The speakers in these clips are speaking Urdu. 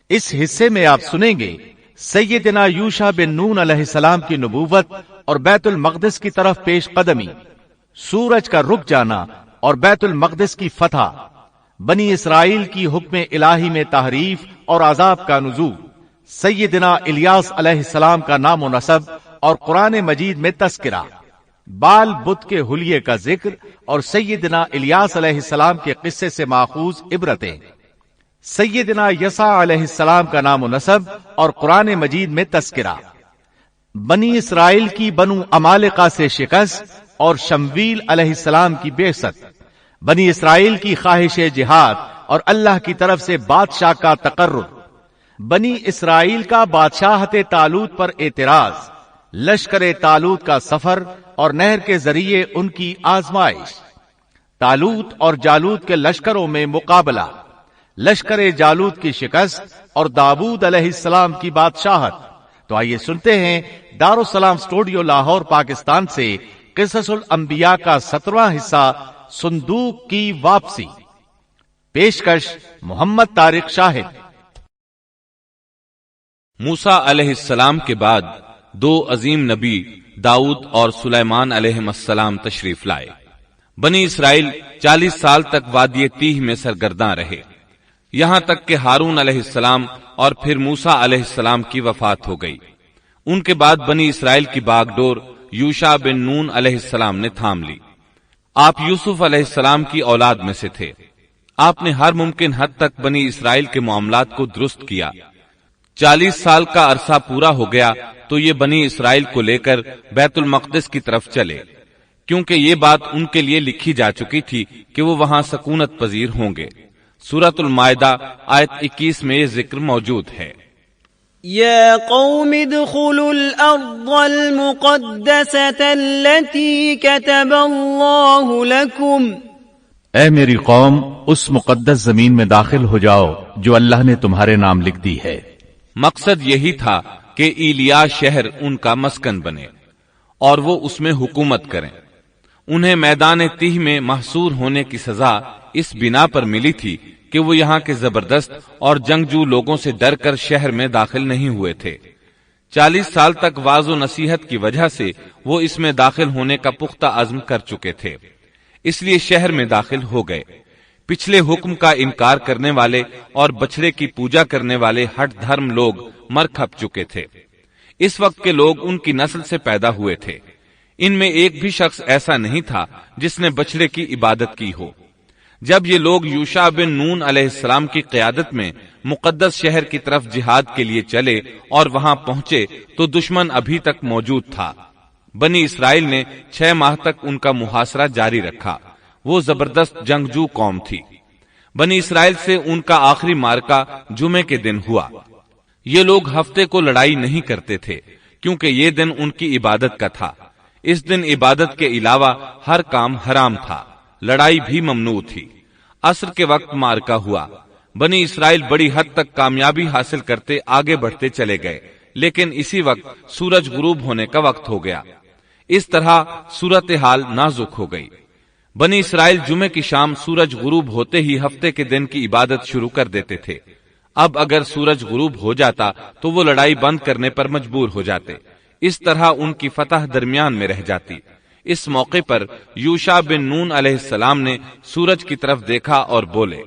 اس حصے میں آپ سنیں گے سیدنا یوشع بن نون علیہ السلام کی نبوت اور بیت المقدس کی طرف پیش قدمی، سورج کا رک جانا اور بیت المقدس کی فتح، بنی اسرائیل کی حکم الہی میں تحریف اور عذاب کا نزول، سیدنا الیاس علیہ السلام کا نام و نسب اور قرآن مجید میں تذکرہ، بال بدھ کے حلیے کا ذکر اور سیدنا الیاس علیہ السلام کے قصے سے ماخوذ عبرتیں، سیدنا یسع علیہ السلام کا نام و نسب اور قرآن مجید میں تذکرہ، بنی اسرائیل کی بنو عمالقہ سے شکست اور شمویل علیہ السلام کی بعثت، بنی اسرائیل کی خواہش جہاد اور اللہ کی طرف سے بادشاہ کا تقرر، بنی اسرائیل کا بادشاہت طالوت پر اعتراض، لشکر طالوت کا سفر اور نہر کے ذریعے ان کی آزمائش، طالوت اور جالوت کے لشکروں میں مقابلہ، لشکر جالوت کی شکست اور داؤد علیہ السلام کی بادشاہت۔ تو آئیے سنتے ہیں دارالسلام اسٹوڈیو لاہور پاکستان سے قصص الانبیاء کا 17واں حصہ، صندوق کی واپسی۔ پیشکش محمد طارق شاہد۔ موسیٰ علیہ السلام کے بعد دو عظیم نبی داؤد اور سلیمان علیہ السلام تشریف لائے۔ بنی اسرائیل 40 سال تک وادی تیہ میں سرگرداں رہے، یہاں تک کہ ہارون علیہ السلام اور پھر موسیٰ علیہ السلام کی وفات ہو گئی۔ ان کے بعد بنی اسرائیل کی باغ ڈور یوشع بن نون علیہ السلام نے تھام لی۔ آپ یوسف علیہ السلام کی اولاد میں سے تھے۔ آپ نے ہر ممکن حد تک بنی اسرائیل کے معاملات کو درست کیا۔ 40 سال کا عرصہ پورا ہو گیا تو یہ بنی اسرائیل کو لے کر بیت المقدس کی طرف چلے، کیونکہ یہ بات ان کے لیے لکھی جا چکی تھی کہ وہ وہاں سکونت پذیر ہوں گے۔ سورۃ المائدہ آیت 21 میں یہ ذکر موجود ہے۔ یا قوم ادخلوا الارض المقدسة التي كتب اللہ لکم، اے میری قوم اس مقدس زمین میں داخل ہو جاؤ جو اللہ نے تمہارے نام لکھ دی ہے۔ مقصد یہی تھا کہ ایلیا شہر ان کا مسکن بنے اور وہ اس میں حکومت کریں۔ انہیں میدان تیہ میں محصور ہونے کی سزا اس بنا پر ملی تھی کہ وہ یہاں کے زبردست اور جنگجو لوگوں سے ڈر کر شہر میں داخل نہیں ہوئے تھے۔ 40 سال تک واعظ و نصیحت کی وجہ سے وہ اس میں داخل ہونے کا پختہ عزم کر چکے تھے، اس لیے شہر میں داخل ہو گئے۔ پچھلے حکم کا انکار کرنے والے اور بچڑے کی پوجا کرنے والے ہٹ دھرم لوگ مر کھپ چکے تھے۔ اس وقت کے لوگ ان کی نسل سے پیدا ہوئے تھے۔ ان میں ایک بھی شخص ایسا نہیں تھا جس نے بچڑے کی عبادت کی ہو۔ جب یہ لوگ یوشع بن نون علیہ السلام کی قیادت میں مقدس شہر کی طرف جہاد کے لیے چلے اور وہاں پہنچے تو دشمن ابھی تک موجود تھا۔ بنی اسرائیل نے 6 ماہ تک ان کا محاصرہ جاری رکھا۔ وہ زبردست جنگجو قوم تھی۔ بنی اسرائیل سے ان کا آخری معرکہ جمعے کے دن ہوا۔ یہ لوگ ہفتے کو لڑائی نہیں کرتے تھے کیونکہ یہ دن ان کی عبادت کا تھا۔ اس دن عبادت کے علاوہ ہر کام حرام تھا، لڑائی بھی ممنوع تھی۔ عصر کے وقت معرکہ ہوا۔ بنی اسرائیل بڑی حد تک کامیابی حاصل کرتے آگے بڑھتے چلے گئے، لیکن اسی وقت سورج غروب ہونے کا وقت ہو گیا۔ اس طرح صورتحال نازک ہو گئی۔ بنی اسرائیل جمعے کی شام سورج غروب ہوتے ہی ہفتے کے دن کی عبادت شروع کر دیتے تھے۔ اب اگر سورج غروب ہو جاتا تو وہ لڑائی بند کرنے پر مجبور ہو جاتے، اس طرح ان کی فتح درمیان میں رہ جاتی۔ اس موقع پر یوشع بن نون علیہ السلام نے سورج کی طرف دیکھا اور بولے،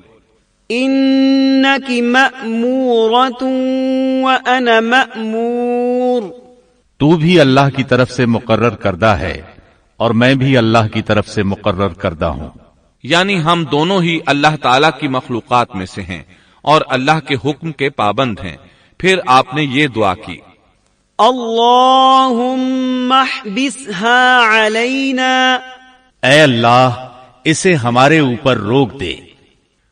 انک مأمورۃ وانا مأمور، تو بھی اللہ کی طرف سے مقرر کردہ ہے اور میں بھی اللہ کی طرف سے مقرر کردہ ہوں۔ یعنی ہم دونوں ہی اللہ تعالی کی مخلوقات میں سے ہیں اور اللہ کے حکم کے پابند ہیں۔ پھر آپ نے یہ دعا کی، اللہم احبسها علینا، اے اللہ اسے ہمارے اوپر روک دے۔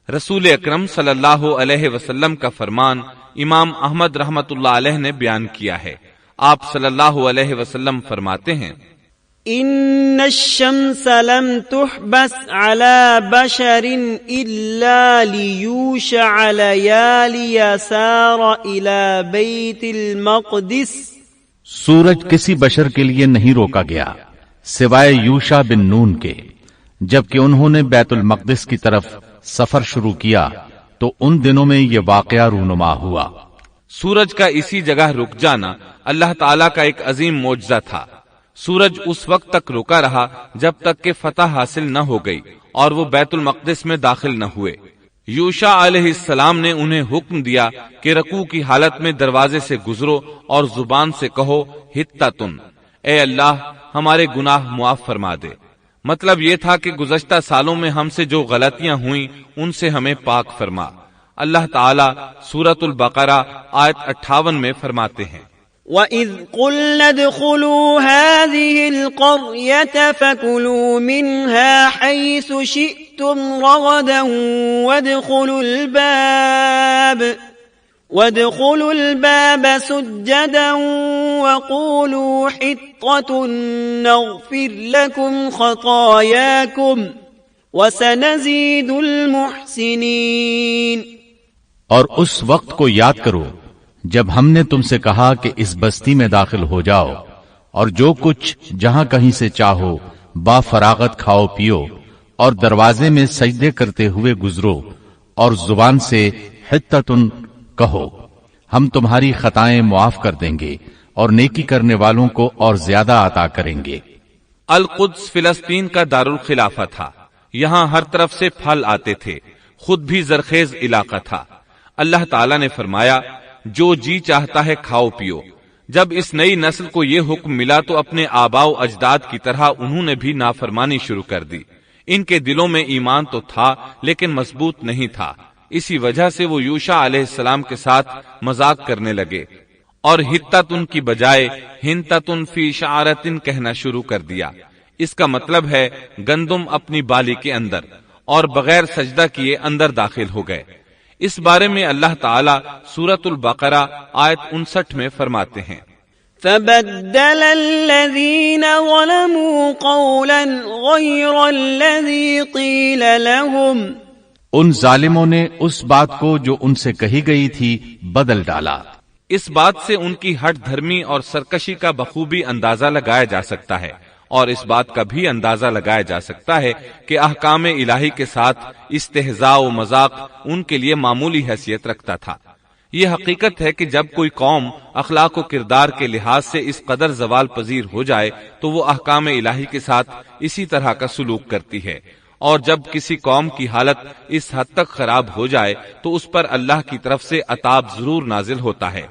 رسول اکرم صلی اللہ علیہ وسلم کا فرمان امام احمد رحمت اللہ علیہ نے بیان کیا ہے۔ آپ صلی اللہ علیہ وسلم فرماتے ہیں، ان الشمس لم تحبس على بشر الا ليوشع ليالي سار الى بیت المقدس، سورج کسی بشر کے لیے نہیں روکا گیا سوائے یوشع بن نون کے، جبکہ انہوں نے بیت المقدس کی طرف سفر شروع کیا تو ان دنوں میں یہ واقعہ رونما ہوا۔ سورج کا اسی جگہ رک جانا اللہ تعالیٰ کا ایک عظیم معجزہ تھا۔ سورج اس وقت تک رکا رہا جب تک کہ فتح حاصل نہ ہو گئی اور وہ بیت المقدس میں داخل نہ ہوئے۔ یوشع علیہ السلام نے انہیں حکم دیا کہ رکوع کی حالت میں دروازے سے گزرو اور زبان سے کہو حتتن، اے اللہ ہمارے گناہ معاف فرما دے۔ مطلب یہ تھا کہ گزشتہ سالوں میں ہم سے جو غلطیاں ہوئیں ان سے ہمیں پاک فرما۔ اللہ تعالیٰ سورۃ البقرہ آیت 58 میں فرماتے ہیں، وَإِذْ قُلْنَا ادْخُلُوا هَٰذِهِ الْقَرْيَةَ فَكُلُوا مِنْهَا حَيْثُ شِئْتُمْ رَغَدًا وَادْخُلُوا الْبَابَ سُجَّدًا وَقُولُوا حِطَّةٌ نَغْفِرْ لَكُمْ خَطَايَاكُمْ وَسَنَزِيدُ الْمُحْسِنِينَ۔ اور اس وقت کو یاد کرو جب ہم نے تم سے کہا کہ اس بستی میں داخل ہو جاؤ اور جو کچھ جہاں کہیں سے چاہو با فراغت کھاؤ پیو، اور دروازے میں سجدے کرتے ہوئے گزرو اور زبان سے حتتن کہو، ہم تمہاری خطائیں معاف کر دیں گے اور نیکی کرنے والوں کو اور زیادہ عطا کریں گے۔ القدس فلسطین کا دارالخلافہ تھا، یہاں ہر طرف سے پھل آتے تھے، خود بھی زرخیز علاقہ تھا۔ اللہ تعالیٰ نے فرمایا جو جی چاہتا ہے کھاؤ پیو۔ جب اس نئی نسل کو یہ حکم ملا تو اپنے آباء و اجداد کی طرح انہوں نے بھی نافرمانی شروع کر دی۔ ان کے دلوں میں ایمان تو تھا لیکن مضبوط نہیں تھا، اسی وجہ سے وہ یوشع علیہ السلام کے ساتھ مذاق کرنے لگے اور حتتن کی بجائے ہنتتن فی شعرتن کہنا شروع کر دیا۔ اس کا مطلب ہے گندم اپنی بالی کے اندر، اور بغیر سجدہ کیے اندر داخل ہو گئے۔ اس بارے میں اللہ تعالیٰ سورۃ البقرہ آیت 59 میں فرماتے ہیں، فَبَدَّلَ الَّذِينَ ظَلَمُوا قَوْلًا غَيْرَ الَّذِي قِيلَ لَهُمْ، ان ظالموں نے اس بات کو جو ان سے کہی گئی تھی بدل ڈالا۔ اس بات سے ان کی ہٹ دھرمی اور سرکشی کا بخوبی اندازہ لگایا جا سکتا ہے، اور اس بات کا بھی اندازہ لگایا جا سکتا ہے کہ احکام الہی کے ساتھ استہزاء و مذاق ان کے لیے معمولی حیثیت رکھتا تھا۔ یہ حقیقت ہے کہ جب کوئی قوم اخلاق و کردار کے لحاظ سے اس قدر زوال پذیر ہو جائے تو وہ احکام الہی کے ساتھ اسی طرح کا سلوک کرتی ہے، اور جب کسی قوم کی حالت اس حد تک خراب ہو جائے تو اس پر اللہ کی طرف سے عذاب ضرور نازل ہوتا ہے۔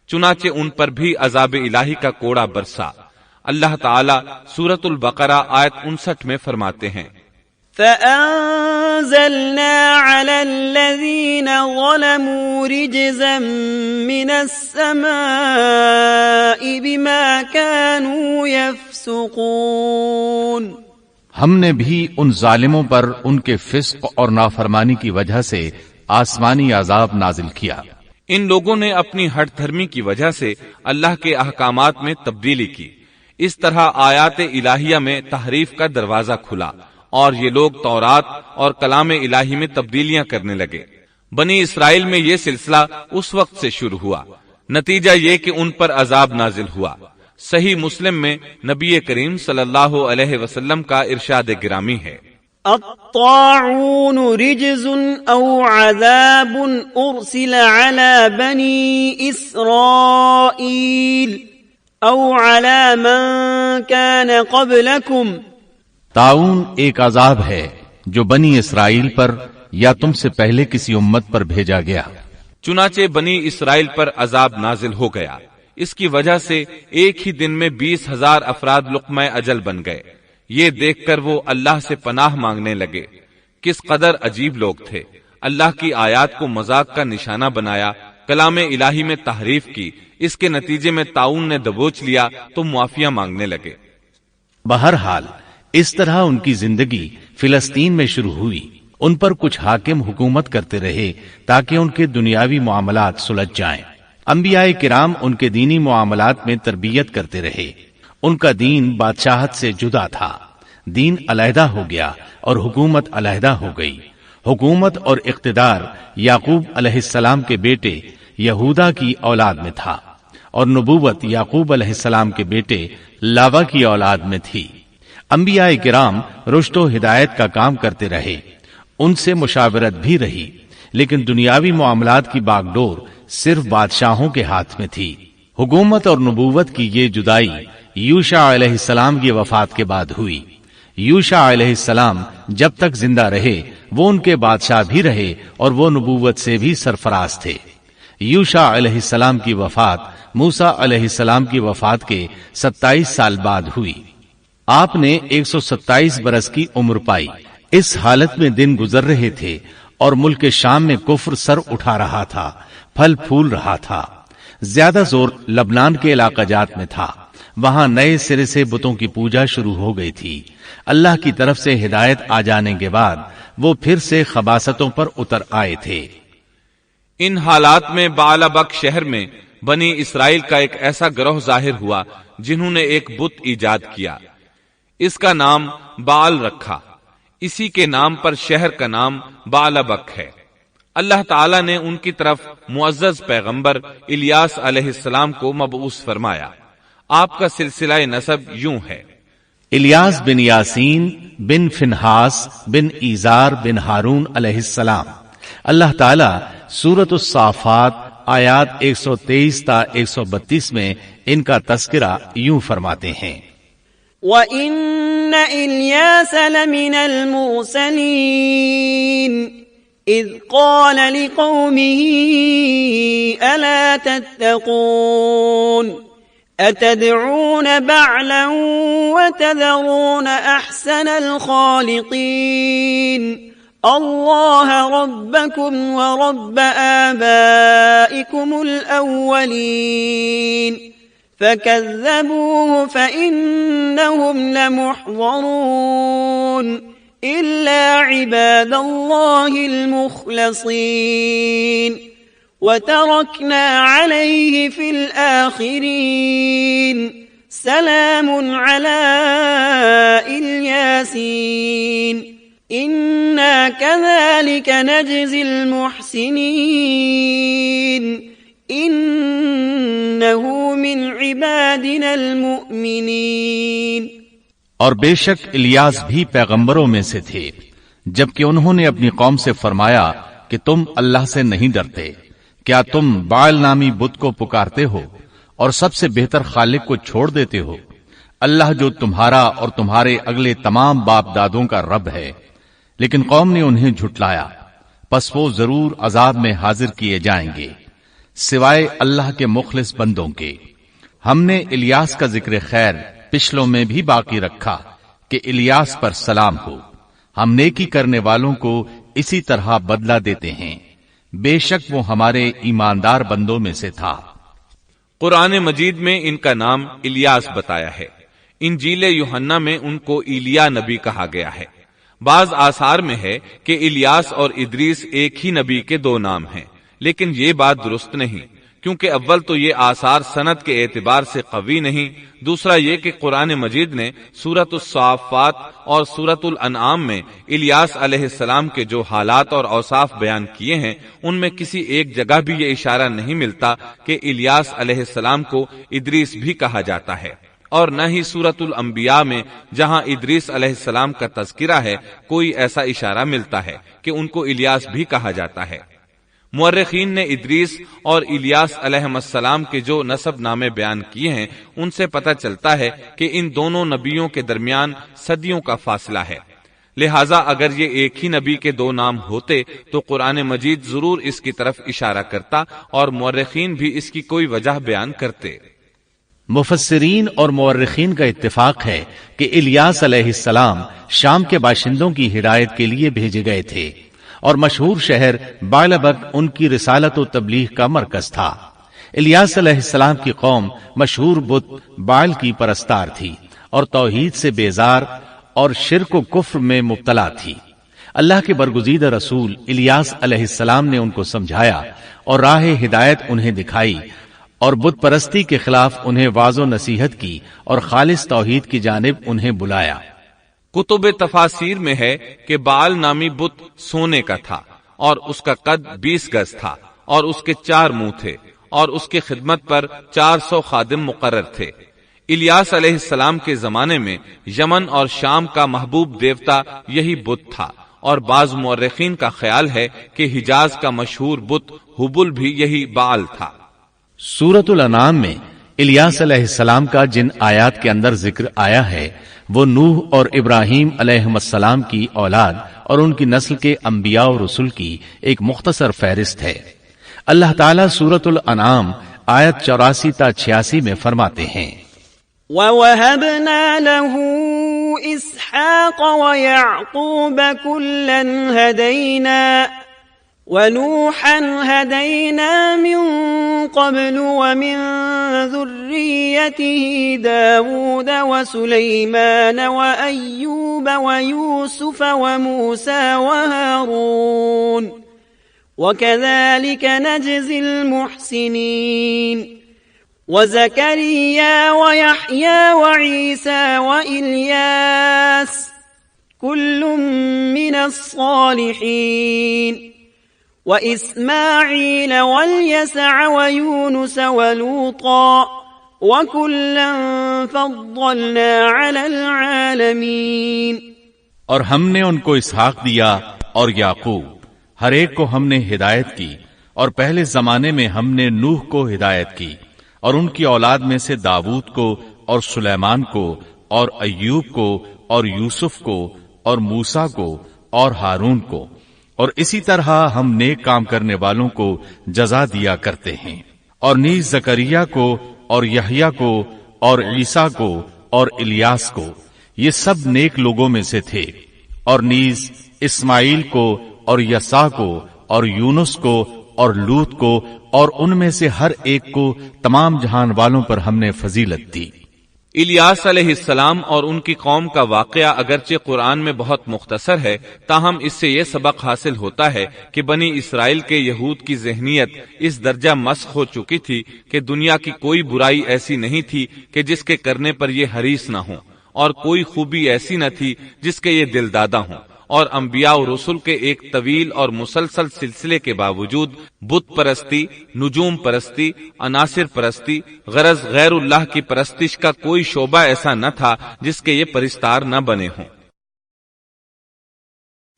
چنانچہ ان پر بھی عذاب الہی کا کوڑا برسا۔ اللہ تعالیٰ سورۃ البقرہ آیت 59 میں فرماتے ہیں، فَأَنزَلْنَا عَلَى الَّذِينَ ظَلَمُوا رِجْزًا مِّنَ السَّمَاءِ بِمَا كَانُوا يَفْسُقُونَ۔ ہم نے بھی ان ظالموں پر ان کے فسق اور نافرمانی کی وجہ سے آسمانی عذاب نازل کیا۔ ان لوگوں نے اپنی ہٹ دھرمی کی وجہ سے اللہ کے احکامات میں تبدیلی کی، اس طرح آیات الہیہ میں تحریف کا دروازہ کھلا اور یہ لوگ تورات اور کلام الہی میں تبدیلیاں کرنے لگے۔ بنی اسرائیل میں یہ سلسلہ اس وقت سے شروع ہوا، نتیجہ یہ کہ ان پر عذاب نازل ہوا۔ صحیح مسلم میں نبی کریم صلی اللہ علیہ وسلم کا ارشاد گرامی ہے، الطاعون رجز او عذاب ارسل على بني اسرائیل او على من كان قبلكم۔ طاعون ایک عذاب ہے جو بنی اسرائیل پر یا تم سے پہلے کسی امت پر بھیجا گیا۔ چنانچہ بنی اسرائیل پر عذاب نازل ہو گیا، اس کی وجہ سے ایک ہی دن میں 20,000 افراد لقمہ اجل بن گئے۔ یہ دیکھ کر وہ اللہ سے پناہ مانگنے لگے۔ کس قدر عجیب لوگ تھے، اللہ کی آیات کو مذاق کا نشانہ بنایا، کلام الہی میں تحریف کی، اس کے نتیجے میں طاعون نے دبوچ لیا تو معافیاں مانگنے لگے۔ بہرحال اس طرح ان کی زندگی فلسطین میں شروع ہوئی۔ ان پر کچھ حاکم حکومت کرتے رہے تاکہ ان کے دنیاوی معاملات سلجھ جائیں۔ انبیاء کرام ان کے دینی معاملات میں تربیت کرتے رہے۔ ان کا دین بادشاہت سے جدا تھا، دین علیحدہ ہو گیا اور حکومت علیحدہ ہو گئی۔ حکومت اور اقتدار یعقوب علیہ السلام کے بیٹے یہودا کی اولاد میں تھا، اور نبوت یعقوب علیہ السلام کے بیٹے لاوا کی اولاد میں تھی۔ انبیاء کرام رشد و ہدایت کا کام کرتے رہے، ان سے مشاورت بھی رہی، لیکن دنیاوی معاملات کی باغ ڈور صرف بادشاہوں کے ہاتھ میں تھی۔ حکومت اور نبوت کی یہ جدائی یوشع علیہ السلام کی وفات کے بعد ہوئی۔ یوشع علیہ السلام جب تک زندہ رہے وہ ان کے بادشاہ بھی رہے اور وہ نبوت سے بھی سرفراز تھے۔ یوشع علیہ السلام کی وفات موسیٰ علیہ السلام کی وفات کے 27 سال بعد ہوئی۔ آپ نے 127 برس کی عمر پائی۔ اس حالت میں دن گزر رہے تھے اور ملک شام میں کفر سر اٹھا رہا تھا، پھل پھول رہا تھا۔ زیادہ زور لبنان کے علاقہ جات میں تھا، وہاں نئے سرے سے بتوں کی پوجا شروع ہو گئی تھی۔ اللہ کی طرف سے ہدایت آ جانے کے بعد وہ پھر سے خباثتوں پر اتر آئے تھے۔ ان حالات میں بعلبک شہر میں بنی اسرائیل کا ایک ایسا گروہ ظاہر ہوا جنہوں نے ایک بت ایجاد کیا، اس کا نام بعل رکھا۔ اسی کے نام پر شہر کا نام بعلبک ہے۔ اللہ تعالیٰ نے ان کی طرف معزز پیغمبر الیاس علیہ السلام کو مبعوث فرمایا۔ آپ کا سلسلہ نسب یوں ہے: الیاس بن یاسین بن فنحاس بن ایزار بن ہارون علیہ السلام۔ اللہ تعالیٰ سورۃ الصافات آیات 123 تا 132 میں ان کا تذکرہ یوں فرماتے ہیں: وَإِنَّ إِلْيَاسَ لَمِنَ الْمُرْسَلِينَ إِذْ قَالَ لِقَوْمِهِ أَلَا تَتَّقُونَ أَتَدْعُونَ بَعْلًا وَتَذَرُونَ أَحْسَنَ الْخَالِقِينَ اللَّهَ رَبَّكُمْ وَرَبَّ آبَائِكُمُ الْأَوَّلِينَ فَكَذَّبُوهُ فَإِنَّهُمْ لَمُحْضَرُونَ إِلَّا عِبَادَ اللَّهِ الْمُخْلَصِينَ وَتَرَكْنَا عَلَيْهِ فِي الْآخِرِينَ سَلَامٌ عَلَى الْيَاسِينَ إِنَّا كَذَلِكَ نَجْزِي الْمُحْسِنِينَ إِنَّهُ مِنْ عِبَادِنَا الْمُؤْمِنِينَ۔ اور بے شک الیاس بھی پیغمبروں میں سے تھے، جبکہ انہوں نے اپنی قوم سے فرمایا کہ تم اللہ سے نہیں ڈرتے، کیا تم بعل نامی بت کو پکارتے ہو اور سب سے بہتر خالق کو چھوڑ دیتے ہو؟ اللہ جو تمہارا اور تمہارے اگلے تمام باپ دادوں کا رب ہے۔ لیکن قوم نے انہیں جھٹلایا، پس وہ ضرور عذاب میں حاضر کیے جائیں گے، سوائے اللہ کے مخلص بندوں کے۔ ہم نے الیاس کا ذکر خیر پچھلوں میں بھی باقی رکھا کہ الیاس پر سلام ہو۔ ہم نیکی کرنے والوں کو اسی طرح بدلہ دیتے ہیں، بے شک وہ ہمارے ایماندار بندوں میں سے تھا۔ قرآن مجید میں ان کا نام الیاس بتایا ہے۔ انجیل یوحنا میں ان کو ایلیا نبی کہا گیا ہے۔ بعض آثار میں ہے کہ الیاس اور ادریس ایک ہی نبی کے دو نام ہیں، لیکن یہ بات درست نہیں، کیونکہ اول تو یہ آثار سند کے اعتبار سے قوی نہیں، دوسرا یہ کہ قرآن مجید نے سورۃ الصافات اور سورۃ الانعام میں الیاس علیہ السلام کے جو حالات اور اوصاف بیان کیے ہیں ان میں کسی ایک جگہ بھی یہ اشارہ نہیں ملتا کہ الیاس علیہ السلام کو ادریس بھی کہا جاتا ہے، اور نہ ہی سورۃ الانبیاء میں جہاں ادریس علیہ السلام کا تذکرہ ہے کوئی ایسا اشارہ ملتا ہے کہ ان کو الیاس بھی کہا جاتا ہے۔ مورخین نے ادریس اور الیاس علیہ السلام کے جو نسب نامے بیان کیے ہیں ان سے پتہ چلتا ہے کہ ان دونوں نبیوں کے درمیان صدیوں کا فاصلہ ہے، لہٰذا اگر یہ ایک ہی نبی کے دو نام ہوتے تو قرآن مجید ضرور اس کی طرف اشارہ کرتا اور مورخین بھی اس کی کوئی وجہ بیان کرتے۔ مفسرین اور مورخین کا اتفاق ہے کہ الیاس علیہ السلام شام کے باشندوں کی ہدایت کے لیے بھیجے گئے تھے، اور مشہور شہر بعلبک ان کی رسالت و تبلیغ کا مرکز تھا۔ الیاس علیہ السلام کی قوم مشہور بت بعل کی پرستار تھی اور توحید سے بیزار اور شرک و کفر میں مبتلا تھی۔ اللہ کے برگزیدہ رسول الیاس علیہ السلام نے ان کو سمجھایا اور راہ ہدایت انہیں دکھائی اور بت پرستی کے خلاف انہیں واضح و نصیحت کی اور خالص توحید کی جانب انہیں بلایا۔ کتب تفاسیر میں ہے کہ بعل نامی بت سونے کا تھا اور اس کا قد 20 گز تھا اور اس کے 4 منہ تھے اور اس کی خدمت پر 400 خادم مقرر تھے۔ الیاس علیہ السلام کے زمانے میں یمن اور شام کا محبوب دیوتا یہی بت تھا اور بعض مورخین کا خیال ہے کہ حجاز کا مشہور بت حبل بھی یہی بعل تھا۔ سورۃ الانعام میں الیاس علیہ السلام کا جن آیات کے اندر ذکر آیا ہے وہ نوح اور ابراہیم علیہ السلام کی اولاد اور ان کی نسل کے انبیاء و رسل کی ایک مختصر فہرست ہے۔ اللہ تعالیٰ سورۃ الانعام آیت 84 تا 86 میں فرماتے ہیں، وَوَهَبْنَا لَهُ إِسْحَاقَ وَيَعْقُوبَ كُلًّا هَدَيْنَا وَنُوحًا هَدَيْنَا مِن قَبْلُ وَمِن ذُرِّيَّتِهِ دَاوُودَ وَسُلَيْمَانَ وَأَيُّوبَ وَيُوسُفَ وَمُوسَى وَهَارُونَ وَكَذَلِكَ نَجْزِي الْمُحْسِنِينَ وَزَكَرِيَّا وَيَحْيَى وَعِيسَى وَإِلْيَاسَ كُلٌّ مِّنَ الصَّالِحِينَ وَإِسْمَاعِيلَ وَالْيَسَعَ وَيُونُسَ وَلُوطًا وَكُلًّا فَضَّلْنَا عَلَى الْعَالَمِينَ۔ اور ہم نے ان کو اسحاق دیا اور یعقوب، ہر ایک کو ہم نے ہدایت کی، اور پہلے زمانے میں ہم نے نوح کو ہدایت کی، اور ان کی اولاد میں سے داود کو اور سلیمان کو اور ایوب کو اور یوسف کو اور موسیٰ کو اور ہارون کو، اور اسی طرح ہم نیک کام کرنے والوں کو جزا دیا کرتے ہیں۔ اور نیز زکریا کو اور یحییٰ کو اور عیسیٰ کو اور الیاس کو، یہ سب نیک لوگوں میں سے تھے۔ اور نیز اسماعیل کو اور یسع کو اور یونس کو اور لوط کو، اور ان میں سے ہر ایک کو تمام جہان والوں پر ہم نے فضیلت دی۔ الیاس علیہ السلام اور ان کی قوم کا واقعہ اگرچہ قرآن میں بہت مختصر ہے، تاہم اس سے یہ سبق حاصل ہوتا ہے کہ بنی اسرائیل کے یہود کی ذہنیت اس درجہ مسخ ہو چکی تھی کہ دنیا کی کوئی برائی ایسی نہیں تھی کہ جس کے کرنے پر یہ حریص نہ ہوں، اور کوئی خوبی ایسی نہ تھی جس کے یہ دل دادا ہوں، اور انبیاء و رسل کے ایک طویل اور مسلسل سلسلے کے باوجود بت پرستی، نجوم پرستی، عناصر پرستی، غرض غیر اللہ کی پرستش کا کوئی شعبہ ایسا نہ تھا جس کے یہ پرستار نہ بنے ہوں۔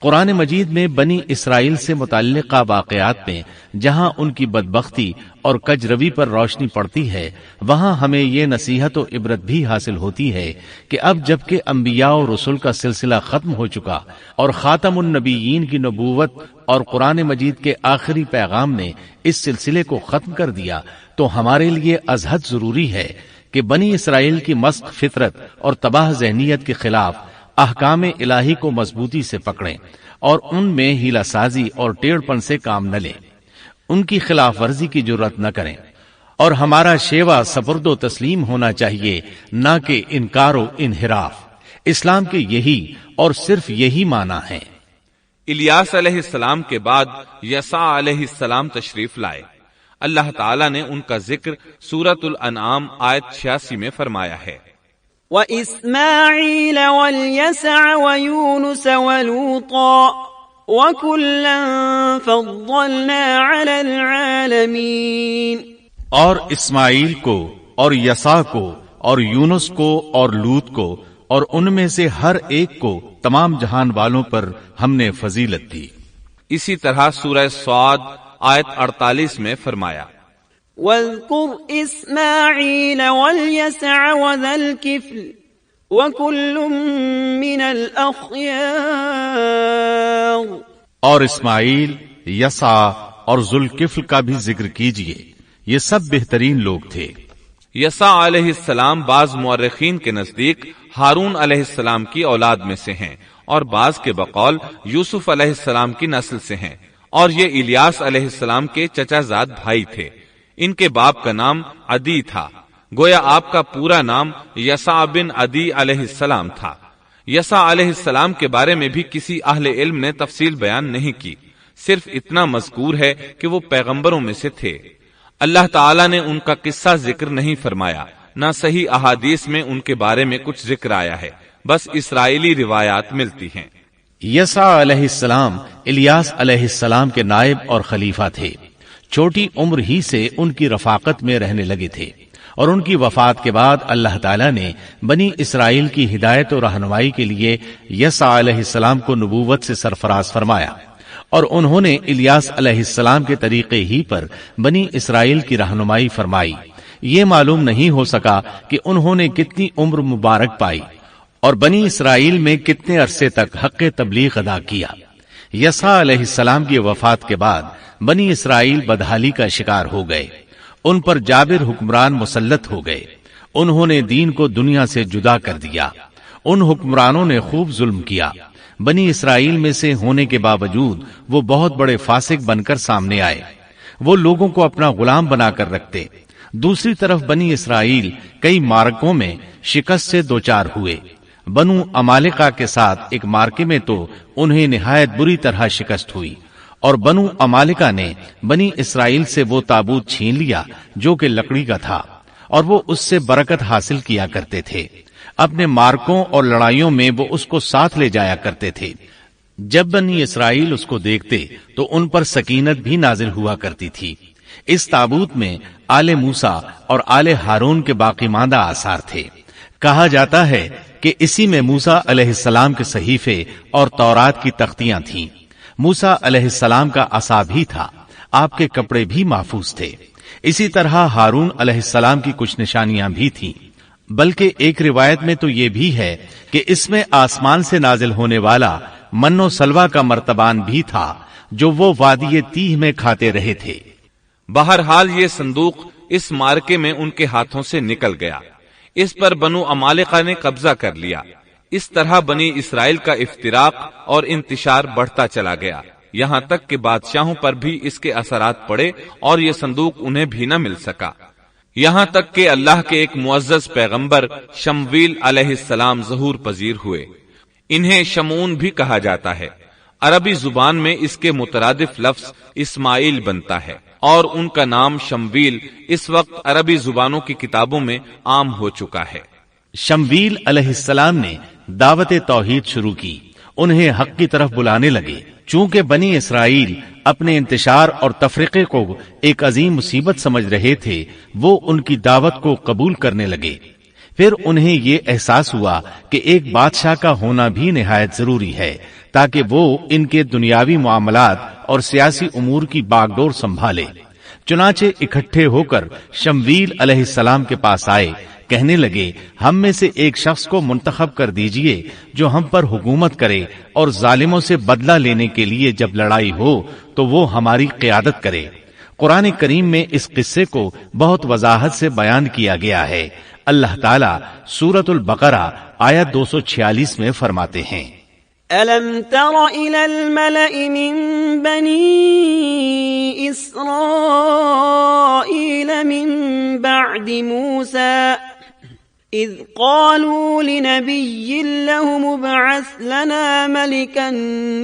قرآن مجید میں بنی اسرائیل سے متعلقہ واقعات میں جہاں ان کی بدبختی اور کجروی پر روشنی پڑتی ہے، وہاں ہمیں یہ نصیحت و عبرت بھی حاصل ہوتی ہے کہ اب جبکہ انبیاء و رسول کا سلسلہ ختم ہو چکا اور خاتم النبیین کی نبوت اور قرآن مجید کے آخری پیغام نے اس سلسلے کو ختم کر دیا، تو ہمارے لیے ازحد ضروری ہے کہ بنی اسرائیل کی مسخ فطرت اور تباہ ذہنیت کے خلاف احکام الہی کو مضبوطی سے پکڑیں اور ان میں ہیلا سازی اور ٹیڑھ پن سے کام نہ لیں، ان کی خلاف ورزی کی جرات نہ کریں، اور ہمارا شیوا سپرد و تسلیم ہونا چاہیے، نہ کہ انکار و انحراف۔ اسلام کے یہی اور صرف یہی معنی ہے۔ الیاس علیہ السلام کے بعد یسع علیہ السلام تشریف لائے۔ اللہ تعالیٰ نے ان کا ذکر سورۃ الانعام آیت 86 میں فرمایا ہے، وَإِسْمَاعِيلَ وَالْيَسَعَ وَيُونُسَ وَلُوطًا وَكُلًّا فَضَّلْنَا عَلَى الْعَالَمِينَ۔ اور اسماعیل کو اور یسع کو اور یونس کو اور لوط کو، اور ان میں سے ہر ایک کو تمام جہان والوں پر ہم نے فضیلت دی۔ اسی طرح سورہ صاد آیت 48 میں فرمایا، وَاذْكُرْ إِسْمَاعِيلَ وَالْيَسَعَ وَذَا الْكِفْلِ وَكُلٌّ مِّنَ الْأَخْيَارِ۔ اور اسماعیل، یسع اور ذوالکفل کا بھی ذکر کیجئے، یہ سب بہترین لوگ تھے۔ یسع علیہ السلام بعض مورخین کے نزدیک ہارون علیہ السلام کی اولاد میں سے ہیں، اور بعض کے بقول یوسف علیہ السلام کی نسل سے ہیں، اور یہ الیاس علیہ السلام کے چچا زاد بھائی تھے۔ ان کے باپ کا نام عدی تھا، گویا آپ کا پورا نام یسع بن عدی علیہ السلام تھا۔ یسع علیہ السلام کے بارے میں بھی کسی اہل علم نے تفصیل بیان نہیں کی، صرف اتنا مذکور ہے کہ وہ پیغمبروں میں سے تھے۔ اللہ تعالیٰ نے ان کا قصہ ذکر نہیں فرمایا، نہ صحیح احادیث میں ان کے بارے میں کچھ ذکر آیا ہے، بس اسرائیلی روایات ملتی ہیں۔ یسع علیہ السلام الیاس علیہ السلام کے نائب اور خلیفہ تھے، چھوٹی عمر ہی سے ان کی رفاقت میں رہنے لگے تھے، اور ان کی وفات کے بعد اللہ تعالیٰ نے بنی اسرائیل کی ہدایت و رہنمائی کے لیے یسع علیہ السلام کو نبوت سے سرفراز فرمایا، اور انہوں نے الیاس علیہ السلام کے طریقے ہی پر بنی اسرائیل کی رہنمائی فرمائی۔ یہ معلوم نہیں ہو سکا کہ انہوں نے کتنی عمر مبارک پائی اور بنی اسرائیل میں کتنے عرصے تک حق تبلیغ ادا کیا۔ یسع علیہ السلام کی وفات کے بعد بنی اسرائیل بدحالی کا شکار ہو گئے، ان پر جابر حکمران مسلط ہو گئے، انہوں نے دین کو دنیا سے جدا کر دیا، ان حکمرانوں نے خوب ظلم کیا۔ بنی اسرائیل میں سے ہونے کے باوجود وہ بہت بڑے فاسق بن کر سامنے آئے، وہ لوگوں کو اپنا غلام بنا کر رکھتے۔ دوسری طرف بنی اسرائیل کئی مارکوں میں شکست سے دوچار ہوئے۔ بنو عمالقہ کے ساتھ ایک مارکے میں تو انہیں نہایت بری طرح شکست ہوئی، اور بنو عمالقہ نے بنی اسرائیل سے وہ تابوت چھین لیا جو کہ لکڑی کا تھا، اور وہ اس سے برکت حاصل کیا کرتے تھے۔ اپنے مارکوں اور لڑائیوں میں وہ اس کو ساتھ لے جایا کرتے تھے۔ جب بنی اسرائیل اس کو دیکھتے تو ان پر سکینت بھی نازل ہوا کرتی تھی۔ اس تابوت میں آل موسیٰ اور آل ہارون کے باقی ماندہ آثار تھے۔ کہا جاتا ہے کہ اسی میں موسیٰ علیہ السلام کے صحیفے اور تورات کی تختیاں تھیں۔ موسیٰ علیہ السلام کا عصا بھی تھا، آپ کے کپڑے بھی محفوظ تھے۔ اسی طرح ہارون علیہ السلام کی کچھ نشانیاں بھی تھیں، بلکہ ایک روایت میں تو یہ بھی ہے کہ اس میں آسمان سے نازل ہونے والا من و سلوہ کا مرتبان بھی تھا جو وہ وادی تیہ میں کھاتے رہے تھے۔ بہرحال یہ صندوق اس مارکے میں ان کے ہاتھوں سے نکل گیا، اس پر بنو عمالقہ نے قبضہ کر لیا۔ اس طرح بنی اسرائیل کا افتراق اور انتشار بڑھتا چلا گیا، یہاں تک کہ بادشاہوں پر بھی اس کے اثرات پڑے اور یہ صندوق انہیں بھی نہ مل سکا، یہاں تک کہ اللہ کے ایک معزز پیغمبر شمویل علیہ السلام ظہور پذیر ہوئے۔ انہیں شمعون بھی کہا جاتا ہے، عربی زبان میں اس کے مترادف لفظ اسماعیل بنتا ہے، اور ان کا نام شمویل اس وقت عربی زبانوں کی کتابوں میں عام ہو چکا ہے۔ شمویل علیہ السلام نے دعوت توحید شروع کی، انہیں حق کی طرف بلانے لگے۔ چونکہ بنی اسرائیل اپنے انتشار اور تفرقے کو ایک عظیم مصیبت سمجھ رہے تھے، وہ ان کی دعوت کو قبول کرنے لگے۔ پھر انہیں یہ احساس ہوا کہ ایک بادشاہ کا ہونا بھی نہایت ضروری ہے تاکہ وہ ان کے دنیاوی معاملات اور سیاسی امور کی باغ ڈور سنبھالے۔ چنانچہ اکٹھے ہو کر شمویل علیہ السلام کے پاس آئے، کہنے لگے، ہم میں سے ایک شخص کو منتخب کر دیجئے جو ہم پر حکومت کرے، اور ظالموں سے بدلہ لینے کے لیے جب لڑائی ہو تو وہ ہماری قیادت کرے۔ قرآن کریم میں اس قصے کو بہت وضاحت سے بیان کیا گیا ہے۔ اللہ تعالیٰ سورۃ البقرہ آیت 246 میں فرماتے ہیں، أَلَمْ تَرَ إِلَى الْمَلَإِ مِنْ بَنِي إِسْرَائِيلَ مِنْ بَعْدِ مُوسَى إِذْ قَالُوا لِنَبِيٍّ لَهُمُ ابْعَثْ لَنَا مَلِكًا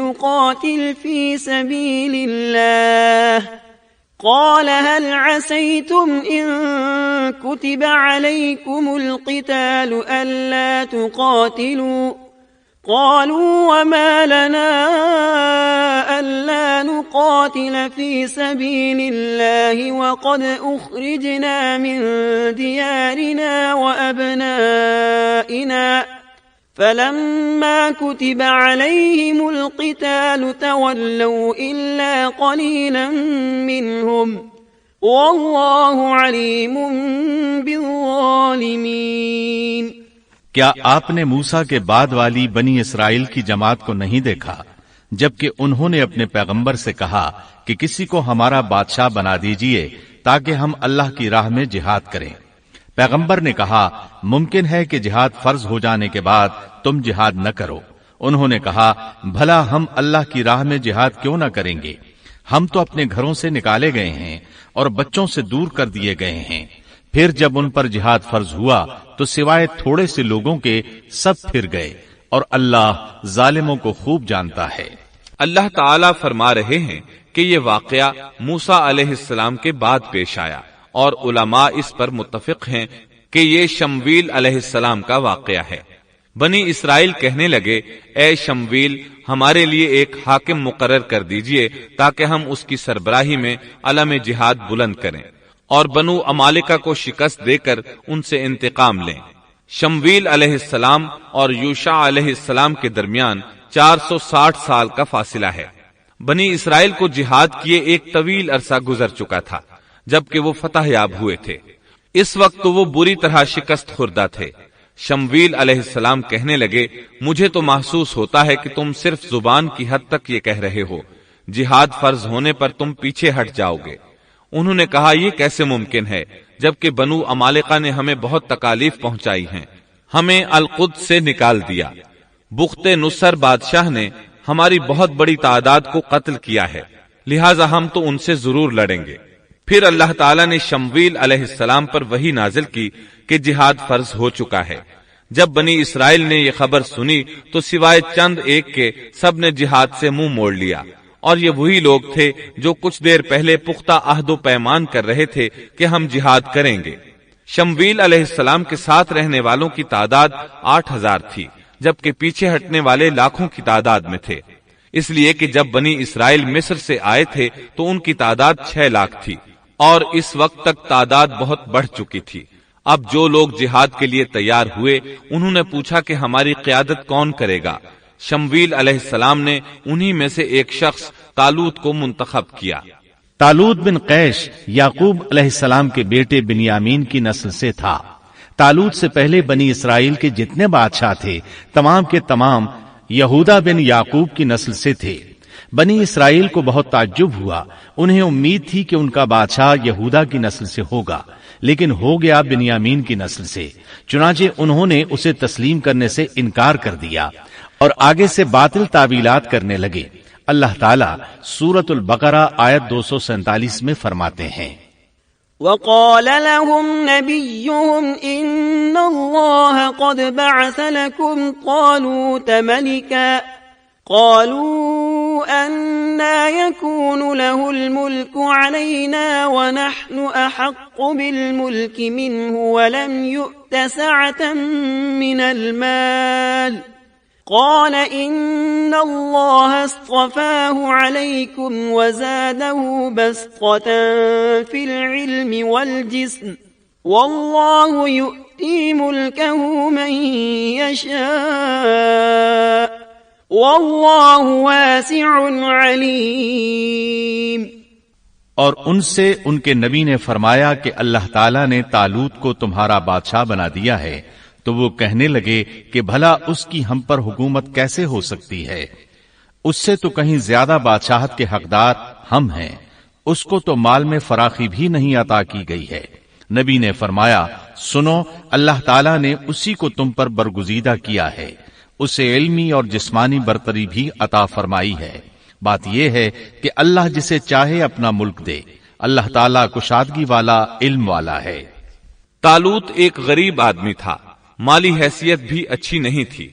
نُقَاتِلْ فِي سَبِيلِ اللَّهِ قال هل عسيتم إن كتب عليكم القتال ألا تقاتلوا قالوا وما لنا ألا نقاتل في سبيل الله وقد أخرجنا من ديارنا وأبنائنا فلما كتب عليهم القتال تولوا إلا قليلا منهم والله عليم بالظالمين۔ کیا آپ نے موسیٰ کے بعد والی بنی اسرائیل کی جماعت کو نہیں دیکھا جبکہ انہوں نے اپنے پیغمبر سے کہا کہ کسی کو ہمارا بادشاہ بنا دیجئے تاکہ ہم اللہ کی راہ میں جہاد کریں؟ پیغمبر نے کہا، ممکن ہے کہ جہاد فرض ہو جانے کے بعد تم جہاد نہ کرو۔ انہوں نے کہا، بھلا ہم اللہ کی راہ میں جہاد کیوں نہ کریں گے؟ ہم تو اپنے گھروں سے نکالے گئے ہیں اور بچوں سے دور کر دیے گئے ہیں۔ پھر جب ان پر جہاد فرض ہوا تو سوائے تھوڑے سے لوگوں کے سب پھر گئے، اور اللہ ظالموں کو خوب جانتا ہے۔ اللہ تعالیٰ فرما رہے ہیں کہ یہ واقعہ موسیٰ علیہ السلام کے بعد پیش آیا، اور علماء اس پر متفق ہیں کہ یہ شمویل علیہ السلام کا واقعہ ہے۔ بنی اسرائیل کہنے لگے، اے شمویل، ہمارے لیے ایک حاکم مقرر کر دیجئے تاکہ ہم اس کی سربراہی میں علم جہاد بلند کریں۔ اور بنو امالکہ کو شکست دے کر ان سے انتقام لیں۔ شمویل علیہ السلام اور یوشع علیہ السلام کے درمیان 460 سال کا فاصلہ ہے۔ بنی اسرائیل کو جہاد کیے ایک طویل عرصہ گزر چکا تھا جبکہ وہ فتح یاب ہوئے تھے۔ اس وقت تو وہ بری طرح شکست خوردہ تھے۔ شمویل علیہ السلام کہنے لگے، مجھے تو محسوس ہوتا ہے کہ تم صرف زبان کی حد تک یہ کہہ رہے ہو، جہاد فرض ہونے پر تم پیچھے ہٹ جاؤ گے۔ انہوں نے کہا، یہ کیسے ممکن ہے جبکہ بنو امالکہ نے ہمیں بہت تکالیف پہنچائی ہیں، ہمیں القدس سے نکال دیا۔ بخت نصر بادشاہ نے ہماری بہت بڑی تعداد کو قتل کیا ہے، لہٰذا ہم تو ان سے ضرور لڑیں گے۔ پھر اللہ تعالیٰ نے شمویل علیہ السلام پر وحی نازل کی کہ جہاد فرض ہو چکا ہے۔ جب بنی اسرائیل نے یہ خبر سنی تو سوائے چند ایک کے سب نے جہاد سے منہ موڑ لیا، اور یہ وہی لوگ تھے جو کچھ دیر پہلے پختہ عہد و پیمان کر رہے تھے کہ ہم جہاد کریں گے۔ شمویل علیہ السلام کے ساتھ رہنے والوں کی تعداد 8000 تھی، جبکہ پیچھے ہٹنے والے لاکھوں کی تعداد میں تھے، اس لیے کہ جب بنی اسرائیل مصر سے آئے تھے تو ان کی تعداد 6 لاکھ تھی، اور اس وقت تک تعداد بہت بڑھ چکی تھی۔ اب جو لوگ جہاد کے لیے تیار ہوئے انہوں نے پوچھا کہ ہماری قیادت کون کرے گا؟ شمویل علیہ السلام نے انہی میں سے ایک شخص طالوت کو منتخب کیا۔ طالوت بن قیش یعقوب علیہ السلام کے بیٹے بنیامین کی نسل سے تھا۔ طالوت سے پہلے بنی اسرائیل کے جتنے بادشاہ تھے تمام کے تمام یہودا بن یعقوب کی نسل سے تھے۔ بنی اسرائیل کو بہت تعجب ہوا، انہیں امید تھی کہ ان کا بادشاہ یہودا کی نسل سے ہوگا، لیکن ہو گیا بنیامین کی نسل سے۔ چنانچہ انہوں نے اسے تسلیم کرنے سے انکار کر دیا اور آگے سے باطل تعویلات کرنے لگے۔ اللہ تعالیٰ سورۃ البقرہ آیت 247 میں فرماتے ہیں، وقال لهم نبيهم إن الله قد بعث لكم طالوت ملكا قالوا أنى يكون له الملك علينا ونحن أحق بالملك منه ولم يؤت سعة من المال قال إن الله اصطفاه عليكم وزاده بسطة في العلم والجسم والله يؤتي ملكه من يشاء والله واسع عليم۔ اور ان سے ان کے نبی نے فرمایا کہ اللہ تعالیٰ نے طالوت کو تمہارا بادشاہ بنا دیا ہے، تو وہ کہنے لگے کہ بھلا اس کی ہم پر حکومت کیسے ہو سکتی ہے؟ اس سے تو کہیں زیادہ بادشاہت کے حقدار ہم ہیں، اس کو تو مال میں فراخی بھی نہیں عطا کی گئی ہے۔ نبی نے فرمایا، سنو، اللہ تعالیٰ نے اسی کو تم پر برگزیدہ کیا ہے، اسے علمی اور جسمانی برتری بھی عطا فرمائی ہے۔ بات یہ ہے کہ اللہ جسے چاہے اپنا ملک دے، اللہ تعالیٰ کشادگی والا، علم والا ہے۔ طالوت ایک غریب آدمی تھا، مالی حیثیت بھی اچھی نہیں تھی،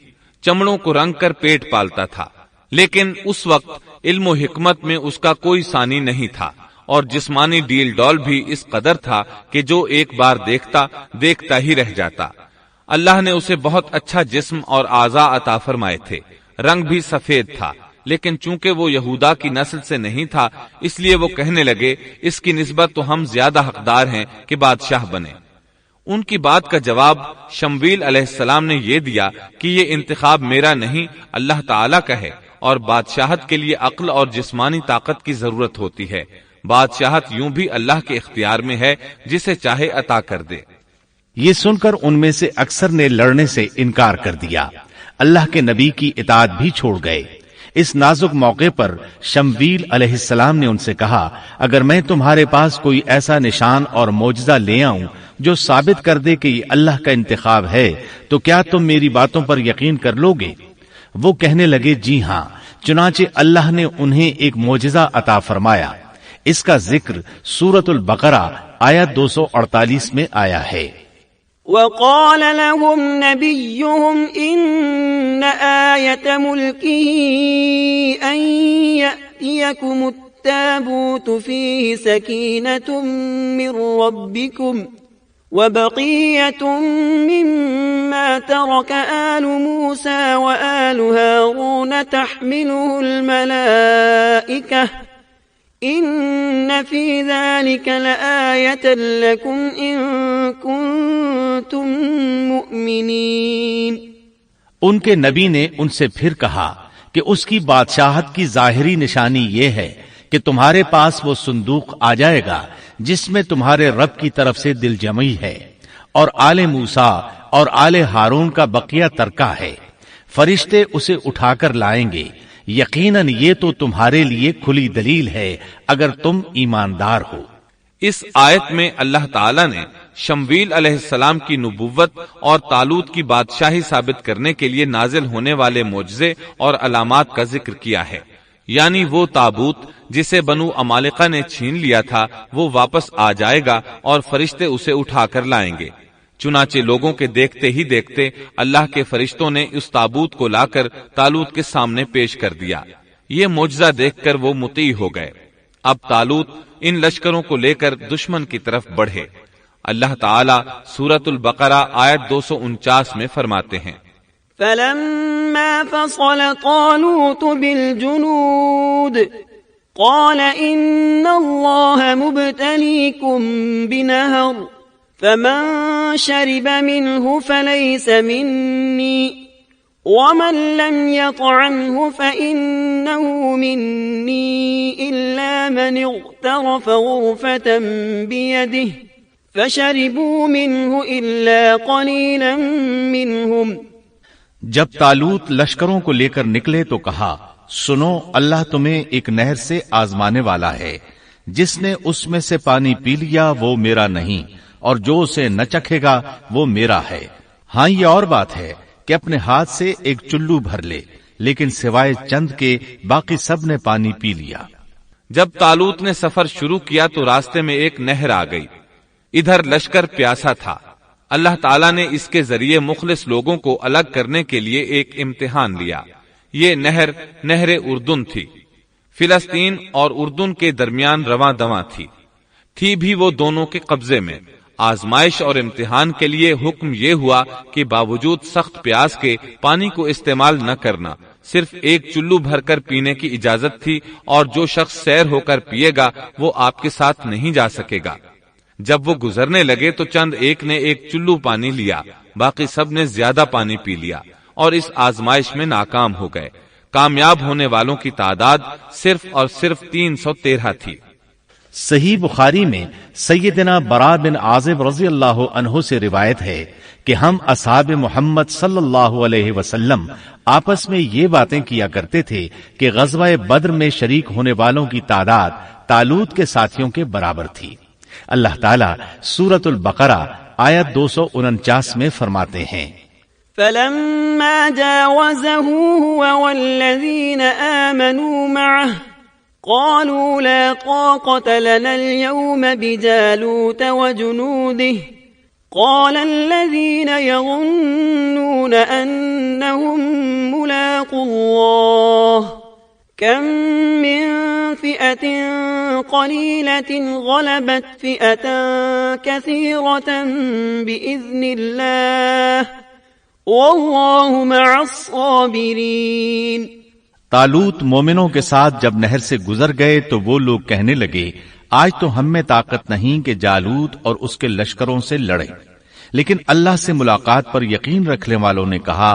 چمڑوں کو رنگ کر پیٹ پالتا تھا، لیکن اس وقت علم و حکمت میں اس کا کوئی ثانی نہیں تھا، اور جسمانی ڈیل ڈول بھی اس قدر تھا کہ جو ایک بار دیکھتا ہی رہ جاتا۔ اللہ نے اسے بہت اچھا جسم اور اعضاء عطا فرمائے تھے، رنگ بھی سفید تھا، لیکن چونکہ وہ یہودا کی نسل سے نہیں تھا اس لیے وہ کہنے لگے، اس کی نسبت تو ہم زیادہ حقدار ہیں کہ بادشاہ بنے۔ ان کی بات کا جواب شمویل علیہ السلام نے یہ دیا کہ یہ انتخاب میرا نہیں، اللہ تعالیٰ کا ہے، اور بادشاہت کے لیے عقل اور جسمانی طاقت کی ضرورت ہوتی ہے۔ بادشاہت یوں بھی اللہ کے اختیار میں ہے، جسے چاہے عطا کر دے۔ یہ سن کر ان میں سے اکثر نے لڑنے سے انکار کر دیا، اللہ کے نبی کی اطاعت بھی چھوڑ گئے۔ اس نازک موقع پر شمویل علیہ السلام نے ان سے کہا، اگر میں تمہارے پاس کوئی ایسا نشان اور معجزہ لے آؤں جو ثابت کر دے کہ یہ اللہ کا انتخاب ہے تو کیا تم میری باتوں پر یقین کر لو گے؟ وہ کہنے لگے، جی ہاں۔ چنانچہ اللہ نے انہیں ایک معجزہ عطا فرمایا۔ اس کا ذکر سورۃ البقرہ آیت 248 میں آیا ہے۔ وقال لهم نبيهم إن آية ملكه أن يأتيكم التابوت فيه سكينة من ربكم وبقية مما ترك آل موسى وآل هارون تحمله الملائكة إن في ذلك لآية لكم إن كنتم مؤمنين۔ ان کے نبی نے ان سے پھر کہا کہ اس کی بادشاہت کی ظاہری نشانی یہ ہے کہ تمہارے پاس وہ صندوق آ جائے گا جس میں تمہارے رب کی طرف سے دل جمعی ہے، اور آل موسیٰ اور آل ہارون کا بقیہ ترکہ ہے، فرشتے اسے اٹھا کر لائیں گے، یقیناً یہ تو تمہارے لیے کھلی دلیل ہے اگر تم ایماندار ہو۔ اس آیت میں اللہ تعالیٰ نے شمویل علیہ السلام کی نبوت اور طالوت کی بادشاہی ثابت کرنے کے لیے نازل ہونے والے معجزے اور علامات کا ذکر کیا ہے، یعنی وہ تابوت جسے بنو عمالقہ نے چھین لیا تھا وہ واپس آ جائے گا اور فرشتے اسے اٹھا کر لائیں گے۔ چنانچہ لوگوں کے دیکھتے ہی دیکھتے اللہ کے فرشتوں نے اس تابوت کو لا کر طالوت کے سامنے پیش کر دیا۔ یہ معجزہ دیکھ کر وہ مطیع ہو گئے۔ اب طالوت ان لشکروں کو لے کر دشمن کی طرف بڑھے۔ اللہ تعالیٰ سورۃ البقرہ آیت 249 میں فرماتے ہیں، فلما فصل طالوت بالجنود قال إن الله مبتليكم بنهر فمن شرب منه فليس مني ومن لم يطعمه فإنه مني إلا من اغترف غرفة بيده فشربوا منه إلا قليلا منهم۔ جب طالوت لشکروں کو لے کر نکلے تو کہا، سنو، اللہ تمہیں ایک نہر سے آزمانے والا ہے، جس نے اس میں سے پانی پی لیا وہ میرا نہیں، اور جو اسے نہ چکھے گا وہ میرا ہے۔ ہاں یہ اور بات ہے کہ اپنے ہاتھ سے ایک چلو بھر لے، لیکن سوائے چند کے باقی سب نے پانی پی لیا۔ جب طالوت نے سفر شروع کیا تو راستے میں ایک نہر آ گئی، ادھر لشکر پیاسا تھا۔ اللہ تعالیٰ نے اس کے ذریعے مخلص لوگوں کو الگ کرنے کے لیے ایک امتحان لیا۔ یہ نہر اردن تھی، فلسطین اور اردن کے درمیان رواں دواں تھی بھی وہ دونوں کے قبضے میں۔ آزمائش اور امتحان کے لیے حکم یہ ہوا کہ باوجود سخت پیاس کے پانی کو استعمال نہ کرنا، صرف ایک چلو بھر کر پینے کی اجازت تھی، اور جو شخص سیر ہو کر پیے گا وہ آپ کے ساتھ نہیں جا سکے گا۔ جب وہ گزرنے لگے تو چند ایک نے ایک چلو پانی لیا، باقی سب نے زیادہ پانی پی لیا اور اس آزمائش میں ناکام ہو گئے۔ کامیاب ہونے والوں کی تعداد صرف اور صرف 313 تھی۔ صحیح بخاری میں سیدنا برا بن عازب رضی اللہ عنہ سے روایت ہے کہ ہم اصحاب محمد صلی اللہ علیہ وسلم آپس میں یہ باتیں کیا کرتے تھے کہ غزوہ بدر میں شریک ہونے والوں کی تعداد طالوت کے ساتھیوں کے برابر تھی۔ اللہ تعالیٰ سورۃ البقرہ آیت 249 میں فرماتے ہیں، فلما جاوزه هو والذين آمنوا معه قالوا لا طاقة لنا اليوم بجالوت وجنوده قال الذين يظنون أنهم ملاقو الله كم من فئة قليلة غلبت فئة كثيرة بإذن الله والله مع الصابرين۔ طالوت مومنوں کے ساتھ جب نہر سے گزر گئے تو وہ لوگ کہنے لگے، آج تو ہم میں طاقت نہیں کہ جالوت اور اس کے لشکروں سے لڑیں، لیکن اللہ سے ملاقات پر یقین رکھنے والوں نے کہا،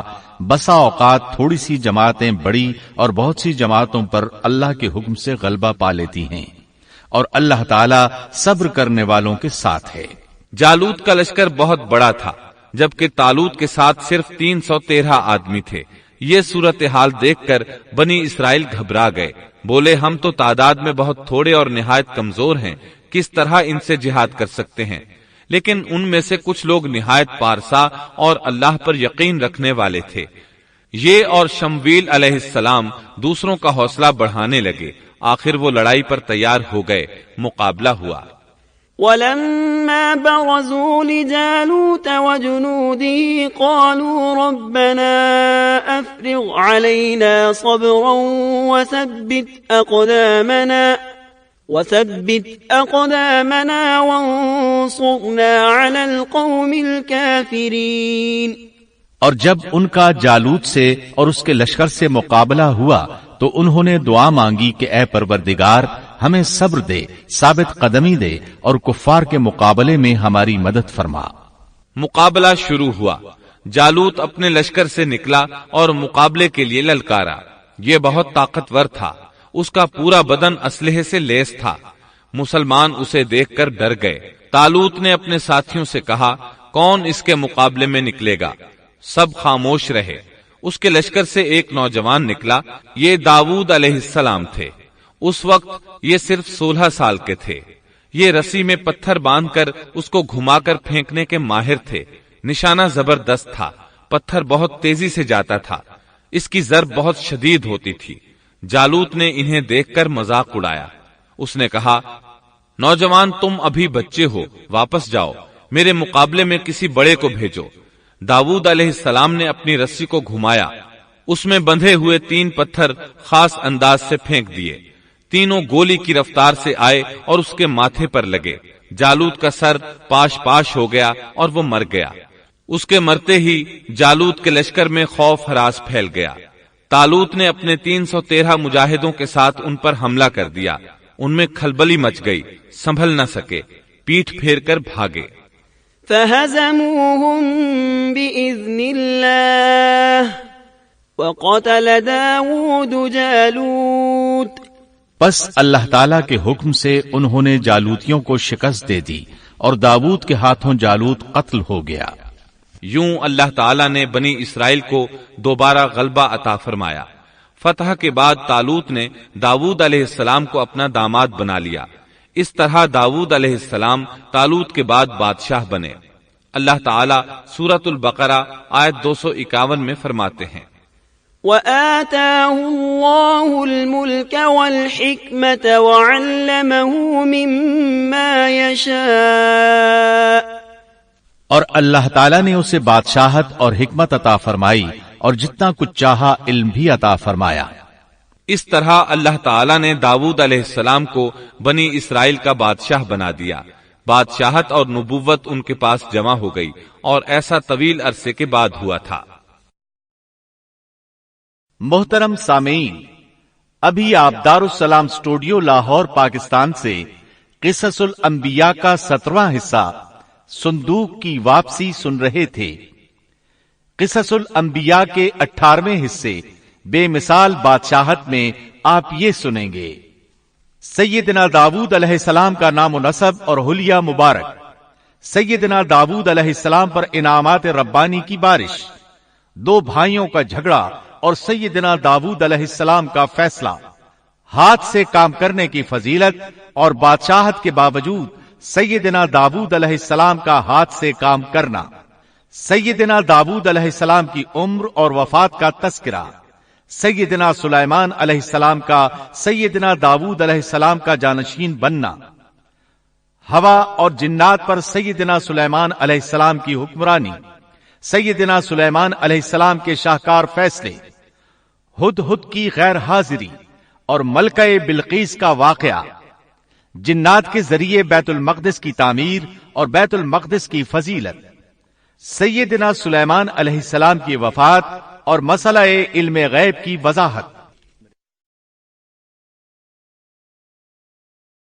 بسا اوقات تھوڑی سی جماعتیں بڑی اور بہت سی جماعتوں پر اللہ کے حکم سے غلبہ پا لیتی ہیں، اور اللہ تعالیٰ صبر کرنے والوں کے ساتھ ہے۔ جالوت کا لشکر بہت بڑا تھا، جبکہ طالوت کے ساتھ صرف 313 آدمی تھے۔ یہ صورتحال دیکھ کر بنی اسرائیل گھبرا گئے، بولے ہم تو تعداد میں بہت تھوڑے اور نہایت کمزور ہیں، کس طرح ان سے جہاد کر سکتے ہیں؟ لیکن ان میں سے کچھ لوگ نہایت پارسا اور اللہ پر یقین رکھنے والے تھے۔ یہ اور شمویل علیہ السلام دوسروں کا حوصلہ بڑھانے لگے، آخر وہ لڑائی پر تیار ہو گئے، مقابلہ ہوا۔ ولما برزوا لجالوت وجنوده قالوا ربنا أفرغ علينا صبرا وثبت أقدامنا وانصرنا على القوم الكافرين۔ اور جب ان کا جالوت سے اور اس کے لشکر سے مقابلہ ہوا تو انہوں نے دعا مانگی کہ اے پروردگار ہمیں صبر دے، ثابت قدمی دے اور کفار کے مقابلے میں ہماری مدد فرما۔ مقابلہ شروع ہوا۔ جالوت اپنے لشکر سے نکلا اور مقابلے کے لیے للکارا۔ یہ بہت طاقتور تھا، اس کا پورا بدن اسلحے سے لیس تھا۔ مسلمان اسے دیکھ کر ڈر گئے۔ طالوت نے اپنے ساتھیوں سے کہا، کون اس کے مقابلے میں نکلے گا؟ سب خاموش رہے۔ اس کے لشکر سے ایک نوجوان نکلا، یہ داؤد علیہ السلام تھے۔ اس وقت یہ صرف 16 سال کے تھے۔ یہ رسی میں پتھر باندھ کر اس کو گھما کر پھینکنے کے ماہر تھے۔ نشانہ زبردست تھا، پتھر بہت تیزی سے جاتا تھا، اس کی ضرب بہت شدید ہوتی تھی۔ جالوت نے انہیں دیکھ کر مذاق اڑایا۔ اس نے کہا، نوجوان تم ابھی بچے ہو، واپس جاؤ، میرے مقابلے میں کسی بڑے کو بھیجو۔ داؤد علیہ السلام نے اپنی رسی کو گھمایا، اس میں بندھے ہوئے 3 پتھر خاص انداز سے پھینک دیے۔ تینوں گولی کی رفتار سے آئے اور اس کے ماتھے پر لگے۔ جالوت کا سر پاش پاش ہو گیا اور وہ مر گیا۔ اس کے مرتے ہی جالوت کے لشکر میں خوف ہراس پھیل گیا۔ طالوت نے اپنے 313 مجاہدوں کے ساتھ ان پر حملہ کر دیا۔ ان میں کھلبلی مچ گئی، سنبھل نہ سکے، پیٹھ پھیر کر بھاگے۔ فهزموهم بإذن الله وقتل داود جالوت۔ پس اللہ تعالیٰ کے حکم سے انہوں نے جالوتیوں کو شکست دے دی اور داؤد کے ہاتھوں جالوت قتل ہو گیا۔ یوں اللہ تعالیٰ نے بنی اسرائیل کو دوبارہ غلبہ عطا فرمایا۔ فتح کے بعد طالوت نے داؤد علیہ السلام کو اپنا داماد بنا لیا۔ اس طرح داؤد علیہ السلام طالوت کے بعد بادشاہ بنے۔ اللہ تعالیٰ سورۃ البقرہ آیت 251 میں فرماتے ہیں، وآتاه الله الملك والحكمة وعلمه مما يشاء۔ اور اللہ تعالیٰ نے اسے بادشاہت اور حکمت عطا فرمائی اور جتنا کچھ چاہا علم بھی عطا فرمایا۔ اس طرح اللہ تعالیٰ نے داؤد علیہ السلام کو بنی اسرائیل کا بادشاہ بنا دیا۔ بادشاہت اور نبوت ان کے پاس جمع ہو گئی اور ایسا طویل عرصے کے بعد ہوا تھا۔ محترم سامعین، ابھی آپ دارالسلام اسٹوڈیو لاہور پاکستان سے قصص الانبیاء کا 17واں حصہ صندوق کی واپسی سن رہے تھے۔ قصص الانبیاء کے 18ویں حصے بے مثال بادشاہت میں آپ یہ سنیں گے، سیدنا داؤد علیہ السلام کا نام و نسب اور حلیہ مبارک، سیدنا داؤد علیہ السلام پر انعامات ربانی کی بارش، 2 بھائیوں کا جھگڑا اور سیدنا داؤد علیہ السلام کا فیصلہ، ہاتھ سے کام کرنے کی فضیلت اور بادشاہت کے باوجود سیدنا داؤد علیہ السلام کا ہاتھ سے کام کرنا، سیدنا داؤد علیہ السلام کی عمر اور وفات کا تذکرہ، سیدنا سلیمان علیہ السلام کا سیدنا داؤد علیہ السلام کا جانشین بننا، ہوا اور جنات پر سیدنا سلیمان علیہ السلام کی حکمرانی، سیدنا سلیمان علیہ السلام کے شاہکار فیصلے، ہدہد کی غیر حاضری اور ملکہ بلقیس کا واقعہ، جنات کے ذریعے بیت المقدس کی تعمیر اور بیت المقدس کی فضیلت، سیدنا سلیمان علیہ السلام کی وفات اور مسئلہ علم غیب کی وضاحت،